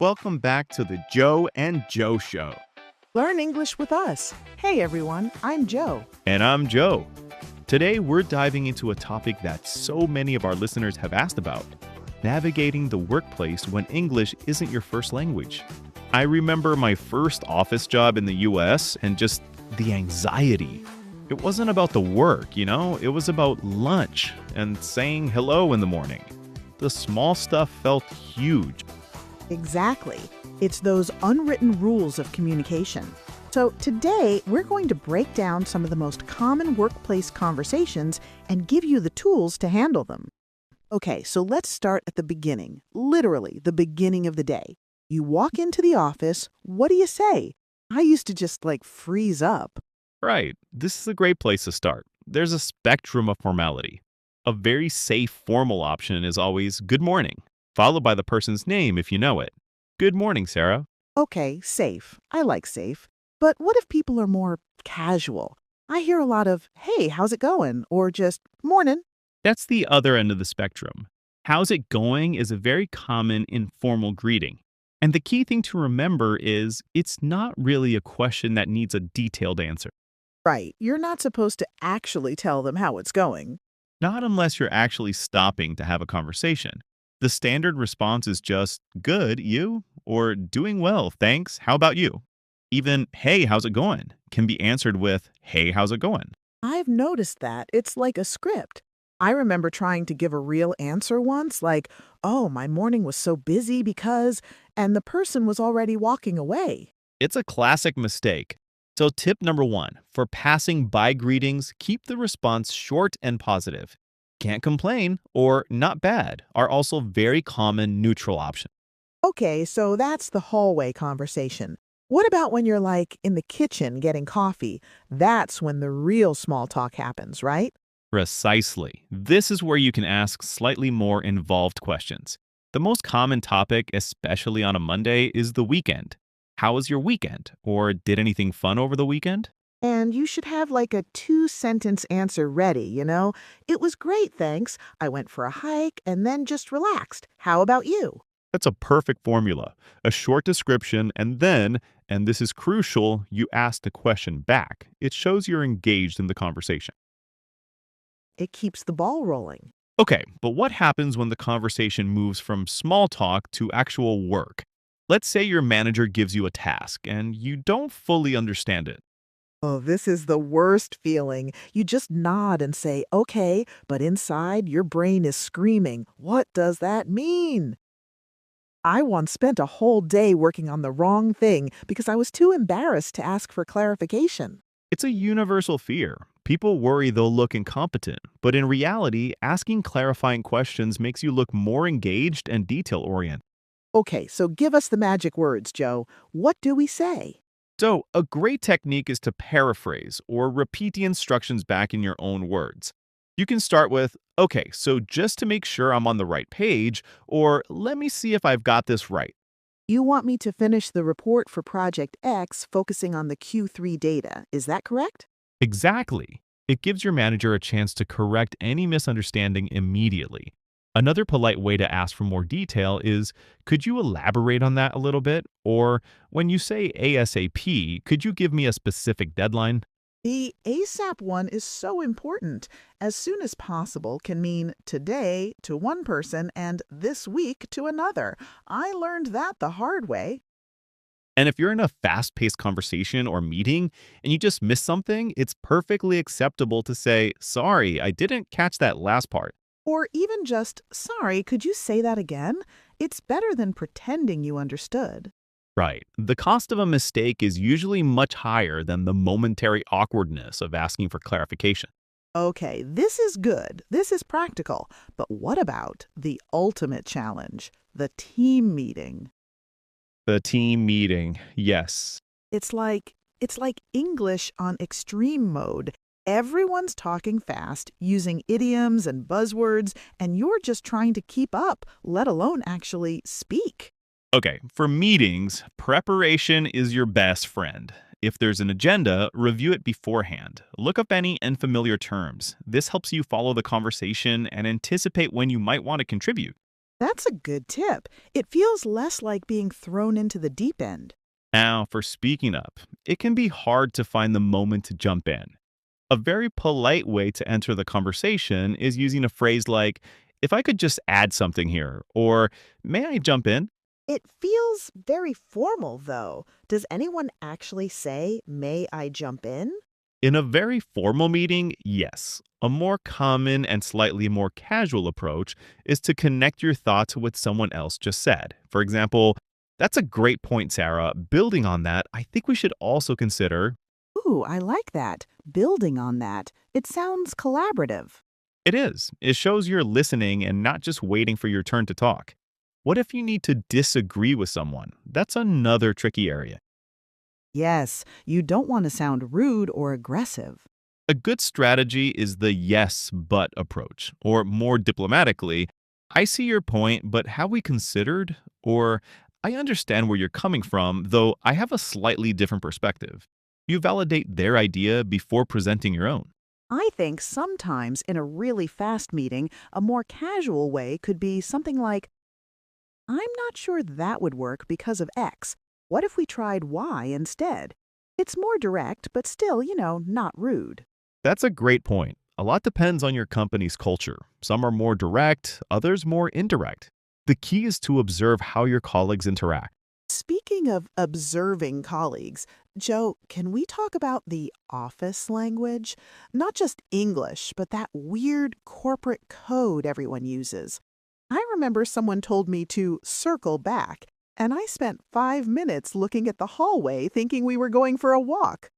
Welcome back to the Joe and Joe Show. Learn English with us. Hey everyone, I'm Joe. And I'm Joe. Today, we're diving into a topic that so many of our listeners have asked about: navigating the workplace when English isn't your first language. I remember my first office job in the US and just the anxiety. It wasn't about the work, it was about lunch and saying hello in the morning. The small stuff felt huge. Exactly. It's those unwritten rules of communication. So today, we're going to break down some of the most common workplace conversations and give you the tools to handle them. Okay, so let's start at the beginning, literally the beginning of the day. You walk into the office, what do you say? I used to just freeze up. Right, this is a great place to start. There's a spectrum of formality. A very safe formal option is always good morning, followed by the person's name if you know it. Good morning, Sarah. Okay, safe. I like safe. But what if people are more casual? I hear a lot of, hey, how's it going? Or just, morning. That's the other end of the spectrum. How's it going is a very common informal greeting. And the key thing to remember is it's not really a question that needs a detailed answer. Right, you're not supposed to actually tell them how it's going. Not unless you're actually stopping to have a conversation. The standard response is just, good, you? Or doing well, thanks, how about you? Even, hey, how's it going? Can be answered with, hey, how's it going? I've noticed that. It's like a script. I remember trying to give a real answer once, like, oh, my morning was so busy because, and the person was already walking away. It's a classic mistake. So, tip number one for passing by greetings, keep the response short and positive. Can't complain or not bad are also very common neutral options. Okay, so that's the hallway conversation. What about when you're in the kitchen getting coffee? That's when the real small talk happens, right? Precisely. This is where you can ask slightly more involved questions. The most common topic, especially on a Monday, is the weekend. How was your weekend? Or did anything fun over the weekend? And you should have a two-sentence answer ready. It was great, thanks. I went for a hike and then just relaxed. How about you? That's a perfect formula. A short description, and then, and this is crucial, you ask the question back. It shows you're engaged in the conversation. It keeps the ball rolling. Okay, but what happens when the conversation moves from small talk to actual work? Let's say your manager gives you a task and you don't fully understand it. Oh, this is the worst feeling. You just nod and say, okay, but inside your brain is screaming, what does that mean? I once spent a whole day working on the wrong thing because I was too embarrassed to ask for clarification. It's a universal fear. People worry they'll look incompetent, but in reality, asking clarifying questions makes you look more engaged and detail oriented. Okay, so give us the magic words, Joe. What do we say? So, a great technique is to paraphrase or repeat the instructions back in your own words. You can start with, okay, so just to make sure I'm on the right page, or let me see if I've got this right. You want me to finish the report for Project X focusing on the Q3 data. Is that correct? Exactly. It gives your manager a chance to correct any misunderstanding immediately. Another polite way to ask for more detail is, could you elaborate on that a little bit? Or when you say ASAP, could you give me a specific deadline? The ASAP one is so important. As soon as possible can mean today to one person and this week to another. I learned that the hard way. And if you're in a fast paced conversation or meeting and you just miss something, it's perfectly acceptable to say, sorry, I didn't catch that last part. Or even just, sorry, could you say that again? It's better than pretending you understood. Right. The cost of a mistake is usually much higher than the momentary awkwardness of asking for clarification. Okay, this is good. This is practical. But what about the ultimate challenge, the team meeting? The team meeting, yes. It's like English on extreme mode. Everyone's talking fast, using idioms and buzzwords, and you're just trying to keep up, let alone actually speak. Okay, for meetings, preparation is your best friend. If there's an agenda, review it beforehand. Look up any unfamiliar terms. This helps you follow the conversation and anticipate when you might want to contribute. That's a good tip. It feels less like being thrown into the deep end. Now, for speaking up, it can be hard to find the moment to jump in. A very polite way to enter the conversation is using a phrase like, if I could just add something here, or may I jump in? It feels very formal, though. Does anyone actually say, may I jump in? In a very formal meeting, yes. A more common and slightly more casual approach is to connect your thoughts with someone else just said. For example, that's a great point, Sarah. Building on that, I think we should also consider Ooh, I like that. Building on that. It sounds collaborative. it is. It shows you're listening and not just waiting for your turn to talk. What if you need to disagree with someone? That's another tricky area. Yes, you don't want to sound rude or aggressive. A good strategy is the yes, but approach, or more diplomatically, I see your point, but have we considered? Or I understand where you're coming from, though I have a slightly different perspective. You validate their idea before presenting your own. I think sometimes in a really fast meeting, a more casual way could be something like, I'm not sure that would work because of X. What if we tried Y instead? It's more direct, but still, not rude. That's a great point. A lot depends on your company's culture. Some are more direct, others more indirect. The key is to observe how your colleagues interact. Speaking of observing colleagues, Joe, can we talk about the office language? Not just English, but that weird corporate code everyone uses. I remember someone told me to circle back, and I spent 5 minutes looking at the hallway thinking we were going for a walk.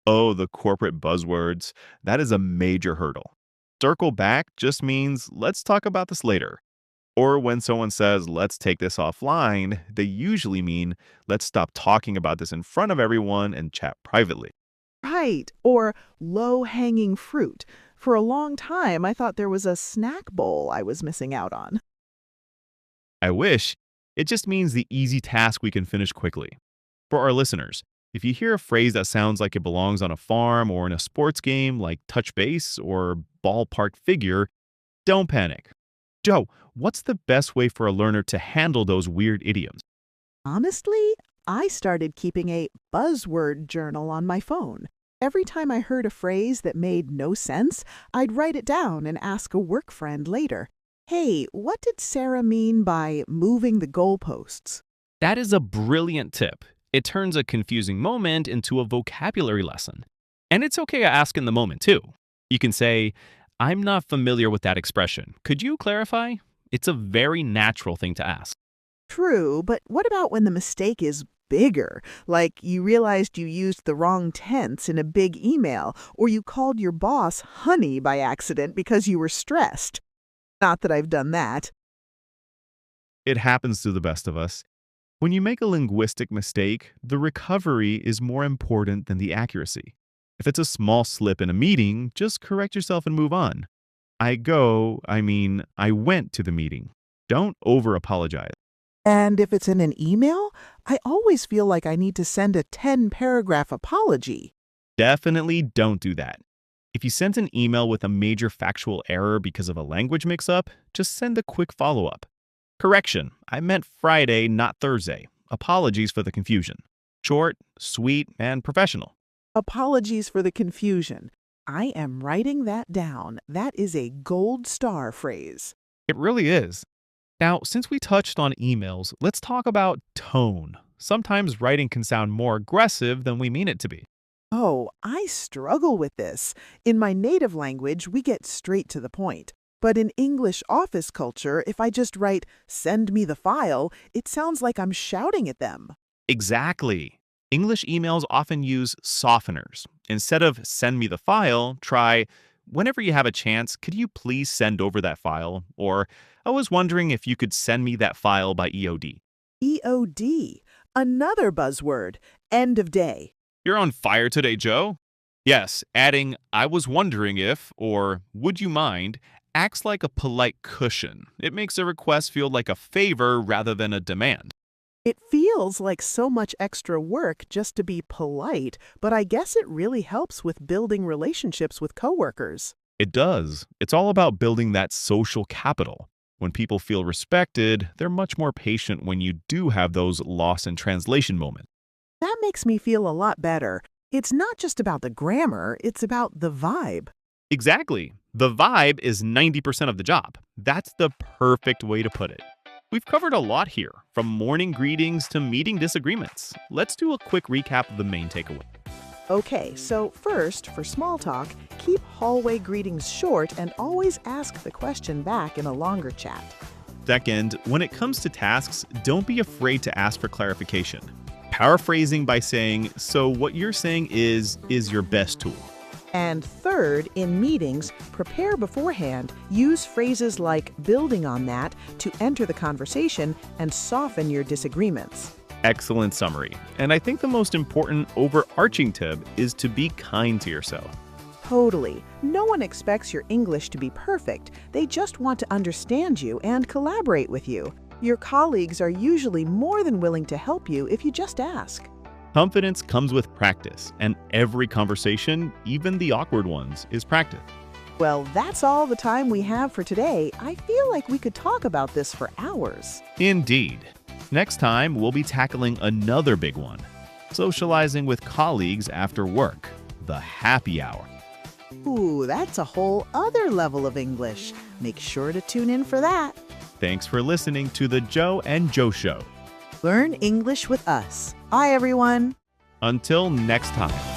Oh, the corporate buzzwords. That is a major hurdle. Circle back just means let's talk about this later. Or when someone says, let's take this offline, they usually mean, let's stop talking about this in front of everyone and chat privately. Right, or low hanging fruit. For a long time, I thought there was a snack bowl I was missing out on. I wish. It just means the easy task we can finish quickly. For our listeners, if you hear a phrase that sounds like it belongs on a farm or in a sports game like touch base or ballpark figure, don't panic. Joe, what's the best way for a learner to handle those weird idioms? Honestly, I started keeping a buzzword journal on my phone. Every time I heard a phrase that made no sense, I'd write it down and ask a work friend later. Hey, what did Sarah mean by moving the goalposts? That is a brilliant tip. It turns a confusing moment into a vocabulary lesson. And it's okay to ask in the moment, too. You can say, I'm not familiar with that expression. Could you clarify? It's a very natural thing to ask. True, but what about when the mistake is bigger? Like you realized you used the wrong tense in a big email, or you called your boss honey by accident because you were stressed. Not that I've done that. It happens to the best of us. When you make a linguistic mistake, the recovery is more important than the accuracy. If it's a small slip in a meeting, just correct yourself and move on. I went to the meeting. Don't over apologize. And if it's in an email, I always feel like I need to send a 10-paragraph apology. Definitely don't do that. If you sent an email with a major factual error because of a language mix up, just send a quick follow up. Correction, I meant Friday, not Thursday. Apologies for the confusion. Short, sweet, and professional. Apologies for the confusion. I am writing that down. That is a gold star phrase. It really is. Now, since we touched on emails, let's talk about tone. Sometimes writing can sound more aggressive than we mean it to be. Oh, I struggle with this. In my native language, we get straight to the point. But in English office culture, if I just write, send me the file, it sounds like I'm shouting at them. Exactly. English emails often use softeners. Instead of send me the file, try, whenever you have a chance, could you please send over that file? Or, I was wondering if you could send me that file by EOD. EOD, another buzzword, end of day. You're on fire today, Joe. Yes, adding, I was wondering if, or would you mind, acts like a polite cushion. It makes a request feel like a favor rather than a demand. It feels like so much extra work just to be polite, but I guess it really helps with building relationships with coworkers. It does. It's all about building that social capital. When people feel respected, they're much more patient when you do have those loss in translation moments. That makes me feel a lot better. It's not just about the grammar, it's about the vibe. Exactly. The vibe is 90% of the job. That's the perfect way to put it. We've covered a lot here, from morning greetings to meeting disagreements. Let's do a quick recap of the main takeaway. Okay, so first, for small talk, keep hallway greetings short and always ask the question back in a longer chat. Second, when it comes to tasks, don't be afraid to ask for clarification. Paraphrasing by saying, "So what you're saying is your best tool." And third, in meetings, prepare beforehand. Use phrases like building on that to enter the conversation and soften your disagreements. Excellent summary. And I think the most important overarching tip is to be kind to yourself. Totally. No one expects your English to be perfect. They just want to understand you and collaborate with you. Your colleagues are usually more than willing to help you if you just ask. Confidence comes with practice, and every conversation, even the awkward ones, is practice. Well, that's all the time we have for today. I feel like we could talk about this for hours. Indeed. Next time, we'll be tackling another big one: socializing with colleagues after work, the happy hour. Ooh, that's a whole other level of English. Make sure to tune in for that. Thanks for listening to the Joe and Joe Show. Learn English with us. Bye, everyone. Until next time.